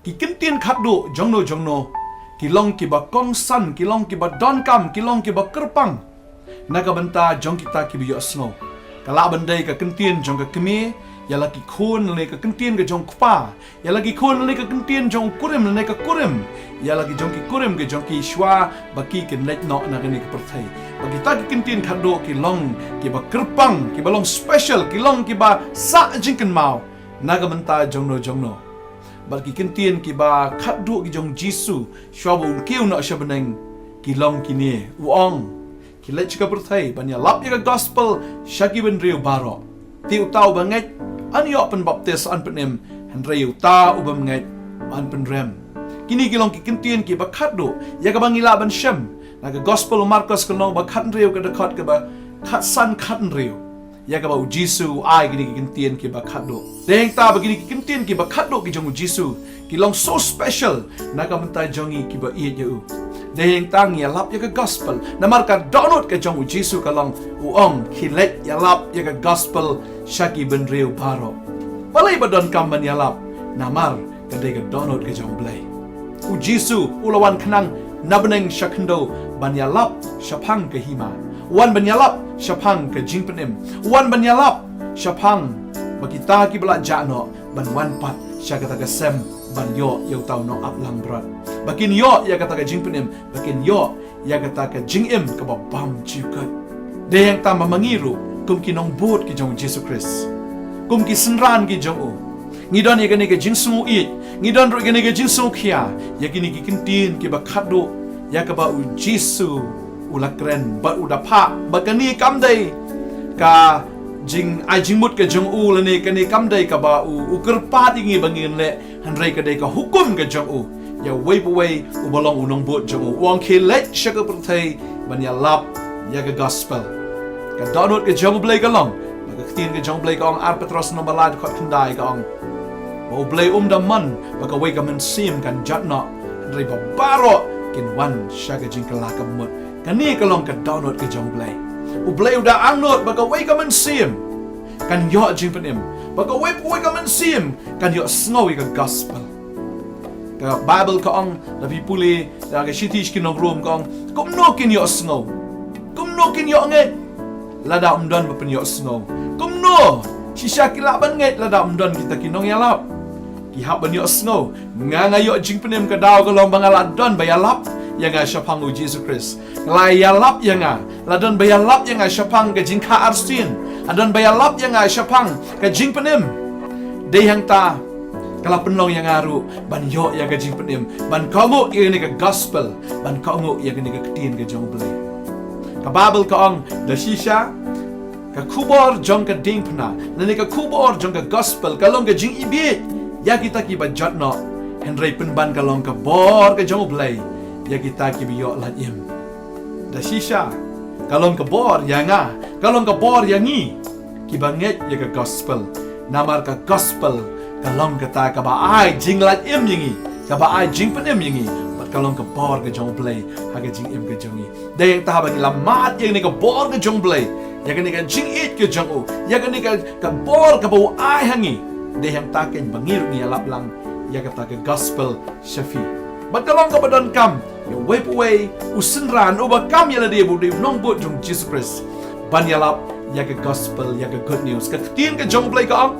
ki kintin khadu jongno ki long ki ba kong san ki long ki ba don kam ki long ki ba kerpang naga banta jong kita ki bi yo snow kala bandai ka kintin jong ka kemi ya lagi khon le ka kintin ka jong kpa ya lagi khon le ka kintin jong kurim le ka kurim ya lagi jong ki kurim ke jong ki shwa baki ke net no na ni ka perthai bagi ta ki kintin khadu ki long ki ba kerpang ki ba long special ki long ki ba sa jingken mau naga banta jongno bagi kintin ki ba khadu ki jong jisu shwa bu kiu no shabeneng ki long ki ni uong ki le chika perthai banya lap ya gospel shaki ben riu baro tiu tau banget an yo pen baptis an penem han riu ta ubam nget an pen rem kini ki long ki kintin ki ba khadu ya ka bangila ban shem na ka gospel Markus ka long ba khat riu ka dekat ka ba khat san khat riu ya ka ba jisu ai kini ki kintin ki ba khadu deng ta ba kini ki kintin ki ba khadu ki jong jisu ki long so special na ka mentai jongi ki ba ie je deng tang ya lap ya ka gospel na marka download ka jong jisu ka long uong ki let ya lap ya ka gospel shaki ben riu baro balai ba don kam ban ya lap namar ka de ka download ka jong blai jisu ulawan khnang nabeneng shakndo ban ya lap shapang ka hima wan ban ya lap shapang ka jingpenem wan ban ya lap shapang bakita ki bala jano ban wan pat shakata ka sem ban yo yau tau no ap lang brat bakin yo ya kata ka jingpenem bakin yo ya kata ka jingem ka ba bam chiukat de yang ta mangiru kum ki nong bot ki jong Jesus Christ kum ki senran ki jong u ngidon ya kani ka jingsu i ngidon ro kani ka jingsu khia ya kini ki kintin ki ba khadu ya ka ba u jisu ulakren ba udapha ba kani kam dai ka jing ai jingmut ke jong u lani kani kam dai ka ba u kerpat ingi bangin le hanrai ka dai ka hukum ke jong u ya wei bu wei u bolong unong bot jong u wang ke let shaka perthai ban ya lap ya ka gospel ka download ke jong blai ka long ka tin ke jong blai ka ong ar petros no balad khot khandai ka ong bo blai da man ba ka wei ka men sim kan jatna hanrai ba baro kin wan shaka jing ka la ka mot kani ka long ka download ke jong blai u blai udah angnot baka wei ka men sim kan yo jing penim baka wei ka men sim kan yo snowy ka gospel ka bible ka ong labi puli da ka shitish kin ong room ka ong kum no kin yo snow kum no kin yo nge lada umdan ba pen yo snow kum no shisha ki la ban nge lada umdan kita kin ong yalap ki hab ban yo snow nga yo jing penim ka daw ka long bangala don ba yalap yang shapang u Jesus Christ lai yalap yang ladon bayalap yang shapang ke jingka arsin adon bayalap yang shapang ke jing penim de yang ta kala penlong yang aru ban yo yang ke jing penim ban kamu ini ke gospel ban kamu yang ini ke ketin ke jong blai ka bible ka ong da shisha ka kubor jong ke ding pna nani ka kubor jong ke gospel kalong ke jing ibit ya kita ki ba jotno henry penban kalong ke bor ke jong blai ya kita ki biyo lajem da shisha kalong ke bor yanga kalong ke bor yangi ki banget ya ke gospel namar ka gospel kalong ke ta ka ba ai jing lajem yangi ka ba ai jing penem yangi bat kalong ke bor ke jong blai ha ke jing em ke jongi de yang ta ba lamat yang ni ke bor ke jong blai ya ke ni ke jing it ke jong u ya ke ni ke bor ke ba ai hangi de yang ta ken bangir ni alap lang ya ke ta ke gospel shafi Bakalong ka badon kam, yung wep away, usinran, uba kam yala de budi nong bot jong Jesus Christ. Banyalap, ya ka gospel, ya ka good news. Kakitin ka jong play ka ang,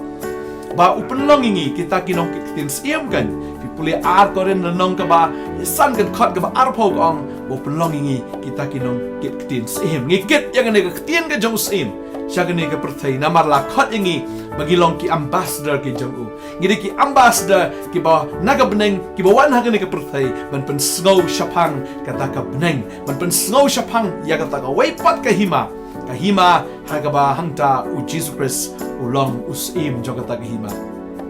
ba upenlong ingi, kita kinong kakitin siyam kan. Pipuli ar ko rin nanong ka ba, isan kan kot ka ba arpo ka ang, ba upenlong ingi, kita kinong kakitin siyam. Ngikit, ya ka kakitin ka jong siyam. Siya ka ka pertay, namarla kot ingi, bagilong ki ambassador ki jong u. Ngiri ki ambassador ki ba naga beneng ki ba wan haga ka perthai ban pen snow shapang kata ka beneng ban pen snow shapang ya kata ka weipat ka hima haga ba hangta u Jesus Christ ulong usim jo kata ka hima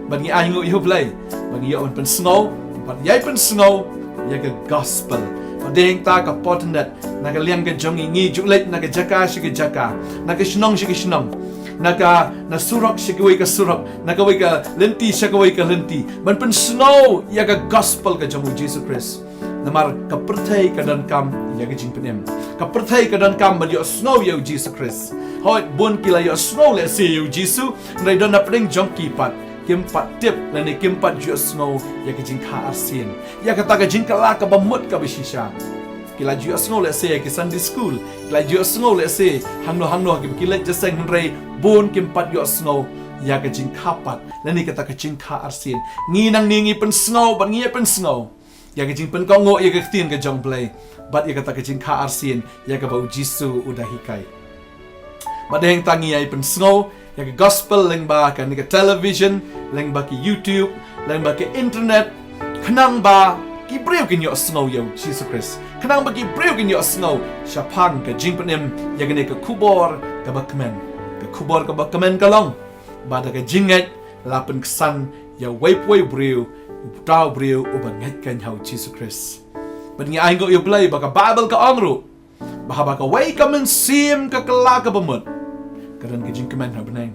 bagi ahingu ihu play bagi yo pen snow ban yai pen snow ya ka gospel padeng ta ka potnet naga liang ka jong ngi julet naga jaka shi jaka naga shnong shi shnong naga na surak shigawai ka surak nagawai ka lenti shigawai ka lenti man pen snow ya ka gospel ka jamu Jesus Christ namar ka perthai ka dan kam ya ka jing penem ka perthai ka dan kam ba yo snow ya Jesus Christ hoy bon kila yo snow le se yo Jesus ngai don na pring jong ki pat Kimpat tip lani kimpat ju snow ya ke jing kha arsin. Ya kata ke jing kala ka bamut ka bishisha. Kila ju snow le se ke Sunday school. Kila ju snow le se hangno ke kila jaseng rei bon kimpat ju snow ya ke jing kapat lani kata ke jing kha arsin. Ngi nang ningi pen snow ban ngi pen snow. Ya ke jing pen kongo ya ke tin ke jong play. Bat ya kata ke jing kha arsin ya ke bau Jisu udahikai. Madeng tangi ay pen snow ya ke gospel leng ba ka ni ke television leng ba ke YouTube leng ba ke internet kenang ba ki breu ke nyo snow ya Jesus Christ kenang ba ki breu ke nyo snow syapang ke jing penem ya ke ni ke kubor ka ba kemen kalong ba da ke jinget lapen kesan ya wei breu tau breu ubangat kan hau Jesus Christ bengi ai go yo play ba ka Bible ka angru ba ka wei ka men sim ka kala ka bamut karan ke jing kemen ha beneng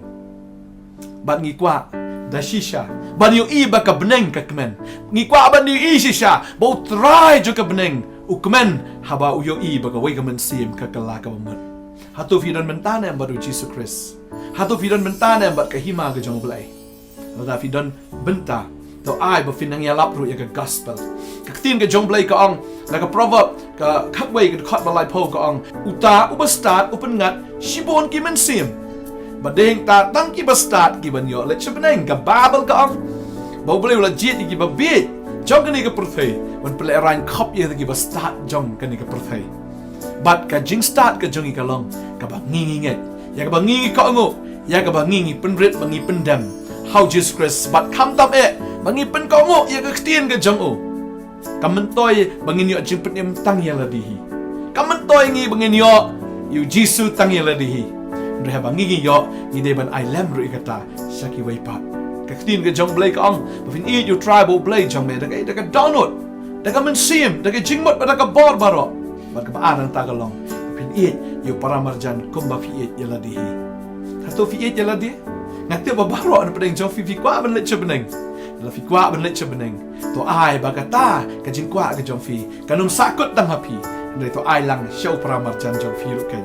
bat ngi kwa da shisha ban yo i ba ka beneng ka kemen ngi kwa ban yo i shisha bo try jo ka beneng u kemen ha ba u yo i ba ka wei ka men sim ka kala ka bamut hatu fidan mentana em baru Jesus Christ hatu fidan mentana em bat ka hima ka jong blai la fidan benta to ai ba finang ya lap ru ya ka gospel ka tin ka jong blai ka ong la ka proverb ka khak wei ka khot ba lai po ka ong uta ubastat upengat shibon ki men sim badeng ta tang ki bastat ki ban yo le chbeneng ka babel ka ong ba blai la jit ki ba bit jong ni ka prthei ban ple ran khop ye ki ba start jong ka ni ka prthei bat ka jing start ka jong ka long ka ba ngi nget ya ka ba ngi ka ngo ya ka ba ngi penrit ba ngi pendam how Jesus Christ bat kam tam bangi pen ka ngo ya ka tin ka jong o kamentoi bangin yo jing penem tang ya ladihi kamentoi ngi bangin yo yu jisu tang ya ladihi reha bangi yo ni de ban I lam ru ikata shaki wei pat ka tin ka jong blai ka ong bafin eat you tribal blai jong me da ka download da ka men sim da ka jing mot da ka bor baro ba ka ba ta ka long bafin eat you paramarjan kumba fi eat ya ladihi tato fi eat ya ladihi ngate ba baro an pedeng jong fi kwa ban le chbeneng la fi kwa ban le chbeneng to ai ba ka ta ka jing kwa ka jong fi kanum sakut dang hapi ndai to ai lang show paramarjan jong fi ru ken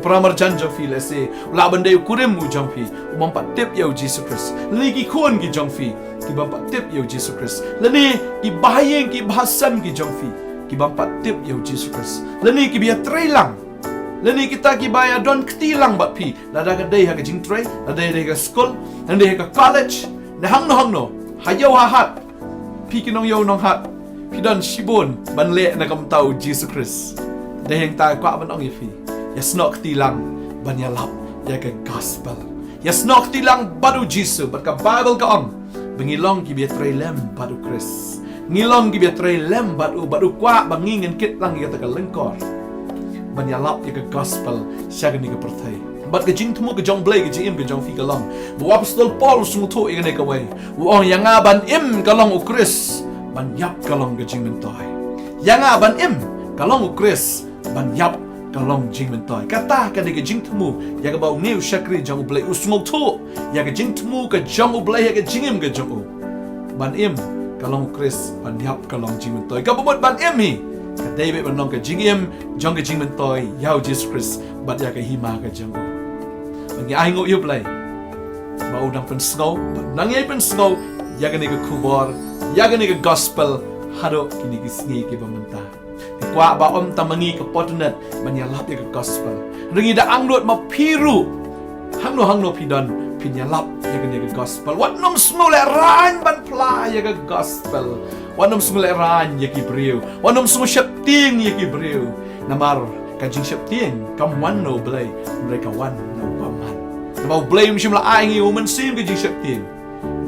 paramarjan jong fi le se la ban de kurim mu jong fi umam pat tip yo Jesus Christ ligi khon ki jong fi ki bam pat tip yo Jesus Christ lani ki bahayeng ki bahasan ki jong fi ki bam pat tip yo Jesus Christ lani ki bia trailang lani kita ki baya don ktilang bat pi la da ka dei ha ka jing trai la dei ka school la dei ka college na hang no hayo ha hat pi ki nong yo nong hat pi don shibon ban le na kam tau Jesus Christ dei hang ta kwa ban ong yi fi ya snok ktilang ban ya lap ya ka gospel ya snok ktilang badu Jesus bat ka Bible ka ong bengilong ki bia trai lem badu Christ ngilong ki bia trai lem badu kwa bangingen kit lang ya ta ka lengkor banyalap ya ke gospel siaga ni ke perthai bat ke jing temu ke jong blai ke jing im ke jong fi kalong bu apostol Paul sung tho e ne ka wei wo yang ban im kalong u Chris ban yap kalong ke jing mentoi yang ban im kalong u Chris ban yap kalong jing mentoi kata ka ne ke jing temu ya ke bau new shakri jong blai u sung tho ya ke jing temu ke jong u blai ya ke jing im ke jong u ban im kalong u Chris ban yap kalong jing mentoi ka bot ban im hi ka David banong ka jingim jong ka jing mentoy yau Jesus Christ bat ya ka hima ka jong bagi ai ngo yu play ba udang pen snow nang ye pen snow ya ka ni ka kubor ya ka ni ka gospel hado kini ki sngi ki bamenta kwa ba om tamangi ka potnet banyalap ya ka gospel ringi da anglot ma piru hangno pidon pinyalap ya ka ni ka gospel wat nom snow le ran ban pla ya ka gospel wanam sungul ran ya ki breu wanam sungul syapting ya ki breu namar kajing syapting kam wan no blai mereka wan no paman namau blai msim la ai ngi men sim kajing syapting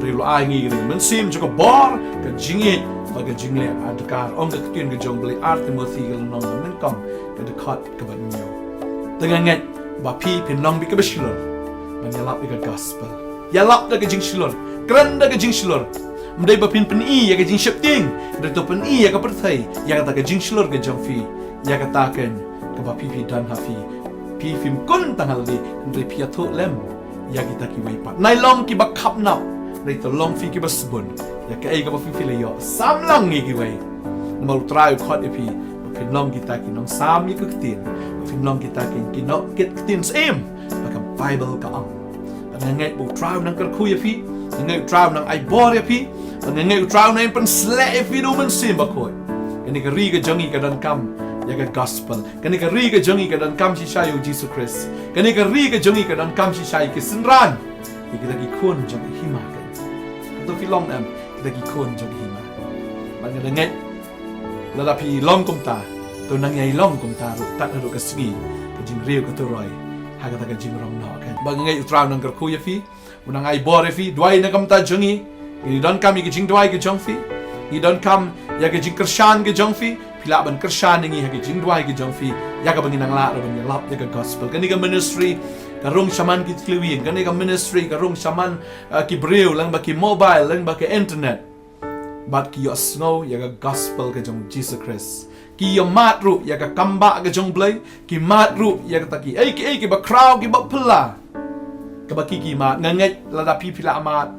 breu la ai ngi men sim joko bor kajing it baga jing le adkar ong ka tin ka jong blai art timothy ka nong men kom ka de khat ka ban nyo dengan ngat ba pi pin long bi ka bashilor manyalap ka gospel yalap da kajing shilor kran da kajing shilor mdai ba pin ya ka jing syapting dato pen ya ka perthai ya ka ta ka jing shlor ka jong fi ya ka ta ken ka ba pi dan ha fi pi fim kun tangal di ndai pi atho lem ya kita ki wei pa nai long ki ba khap na dai to long fi ki ba sbun ya ka ai ka ba fi le yo sam lang ngi ki wei mal trai khot e pi ba pin long kita ki nong sam yi ka tin ba pin long kita ki no kit tin sem ba ka Bible ka ang ngai bu trai nang ka khu ya fi ngai trau nang ai bor ya fi ngai trau nang pen slek fi do men sim ba khoi kani ka ri ka jangi ka dan kam ya ka gospel kani ka ri ka jangi ka dan kam si shayu Jesus Christ kani ka ri ka jangi ka dan kam si shayu ki sinran kita ki khon jang hima kan to fi long am kita ki khon jang hima ban ga ngai la da pi long kum ta to nang yai long kum ta ru tat ru ka sgi ka jing riu ka to roi ha ka ta ka jing rong no kan ban ngai utrau nang ka khu ya fi unang ai bor fi dwai na kam ta jangi ni don kam ki jing dwai ki jong fi ni don kam ya ka jing kershan ki jong fi pila ban kershan ngi ha ki jing dwai ki jong fi ya ka ban nang la ro ban lap ya ka gospel kan ni ka ministry ka rong shaman ki tliwin kan ni ka ministry ka rong shaman ki breu lang ba ki mobile lang ba ki internet bat ki yo snow ya ka gospel ka jong Jesus Christ ki yo mat ru ya ka kamba ka jong blai ki mat ru ya ka taki ai ki ba crowd ki ba pula ka ba ki mat ngangai la da pi pila mat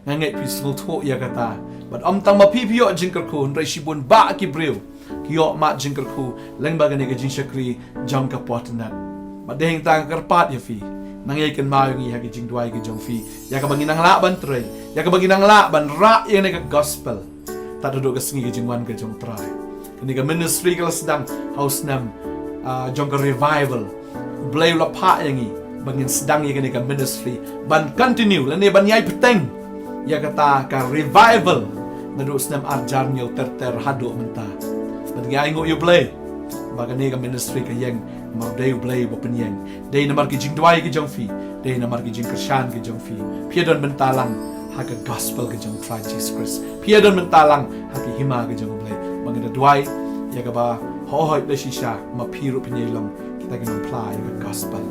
ngangai pi snow tho ya ka ta bat om tang ma pi yo jing ka ku rai shibun ba ki breu ki yo mat jing ka ku lang ba ka ni ka jing shakri jong ka potna ba deng tang karpat ya fi nang ye kan ma ngi ha ki jing dwai ki jong fi ya ka bagi nang la ban tre ya ka bagi nang la ban ra ye ne ka gospel ta do ka singi ki jing wan ka jong try ni ka ministry ka sedang house nam jong ka revival blay la pa yangi bangin sedang ye ka ministry ban continue la ne ban yai peteng ya kata ka revival na do snam arjar nyo ter hado menta ban ngai ngo you blay bagani ka ministry ka yang mar day blay bo penyeng day na mar ki jing dwai ki jong fi day na mar ki jing kershan ki jong fi piadon bentalang ha ka gospel ki jong try Jesus Christ piadon bentalang ha ki hima ki jong blay bangin dwai ya ka ba hoi da shisha ma piru penyelong kita ki apply ka gospel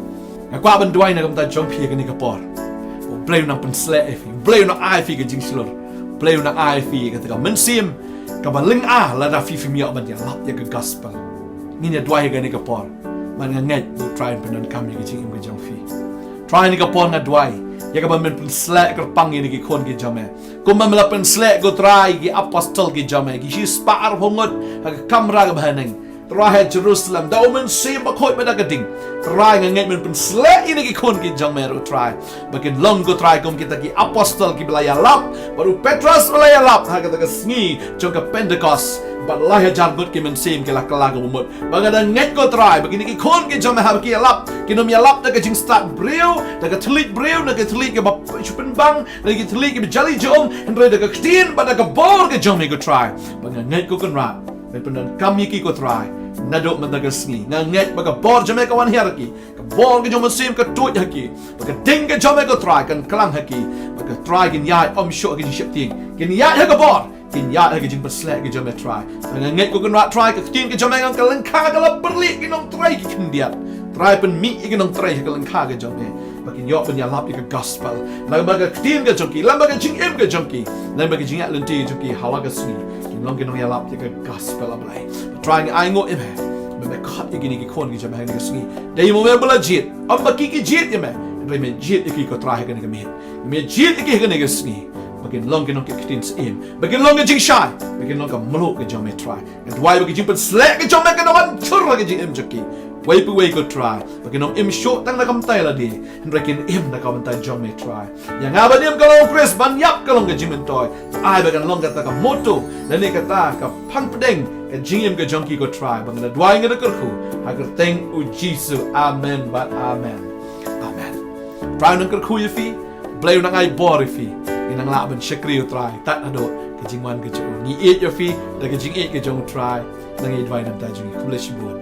ka kwa ban dwai na kam ta jong pi ka ni ka por o blay na pen sle fi blay na ai fi ka jing slor blay na ai fi ka ta men sim ka ba ling a la da fi mi ban ya lap ya ka gospel ni ne dwai ka ni ka por man nga ngai do try and pen kam ni ki jing im ka jong fi try ni ka por nga dwai ya ka ba men pen slek ka pang ni ki khon ki jame ko ma mala pen slek go try ki apostle ki jame ki shi spar hongot ha kamera ka bahaneng try Jerusalem da men sim ba khoi ba da ka ding try nga ngai men pen slek ni ki khon ki jame ro try bakin long go try kom kita ki apostle ki belaya lap baru Petrus belaya lap ha ka ta ka sngi jong ka Pentecost but lah jan but ki men sim ki la kala ka mumut bagada ngai go try bagini ki khon ki jame ha ki lap ki nom ya lap da ka jing start breu da ka tlik breu da ka tlik ki ba chupen bang da ki tlik ki jali jom and da ka ktin ba da ka bor ki jome go try bagada ngai go kan ra men pendan kam ki go try nadok man da ka sngi nga ngai ba ka bor jame ka wan hierarchy ka bor ki jome sim ka tut haki ba ka ding ka jome go try kan klang haki ba ka try kin ya om sho ki ship ting kin ya ha ka bor kin ya ha ki jing perslek ki jome try nga ngai ko kan ra try ka ktin ki jome ngang ka lang kha ka la perli ki nong try ki kin dia try pen mi ki nong try ka lang kha ka jome bakin yo pen ya lap ki gospel la ba ka ktin ka jongki la ba ka jing em ka jongki la ba ka jing at lenti jongki hawa ka sngi kin long ki nong ya lap ki gospel ablai trying ai ngo em me khat ki ni ki khon ki jame ha ni sngi dei mo me bala jit am ba ki jit ye me re me jit ki ko try ka ni ka me jit ki ka ni ka sngi bakin long ki nong ki ktin sim bakin long ki jing shy bakin long ka mlo ki jame try and why ba ki jing pen slek ki jame ka no wan chur ki jing em jaki way pu way go try bakin nong im short tang na kam tai la di and rekin im na kam tai jame try yang aba nim ka long Chris ban yap ka long ka jing toy ai bakan long ka ta ka moto la ni ka ta ka phang pedeng ka jing im ka jonki go try bang na dwai nga ka khu ha ka teng u Jesus amen but amen amen try nang ka khu ye fi blay nang ai bor fi inang la ban shakri try tat ado ka jing wan ka chu ni eat your fi da ka jing eat ka jong try nang i dwai nam ta jing ku le shi bon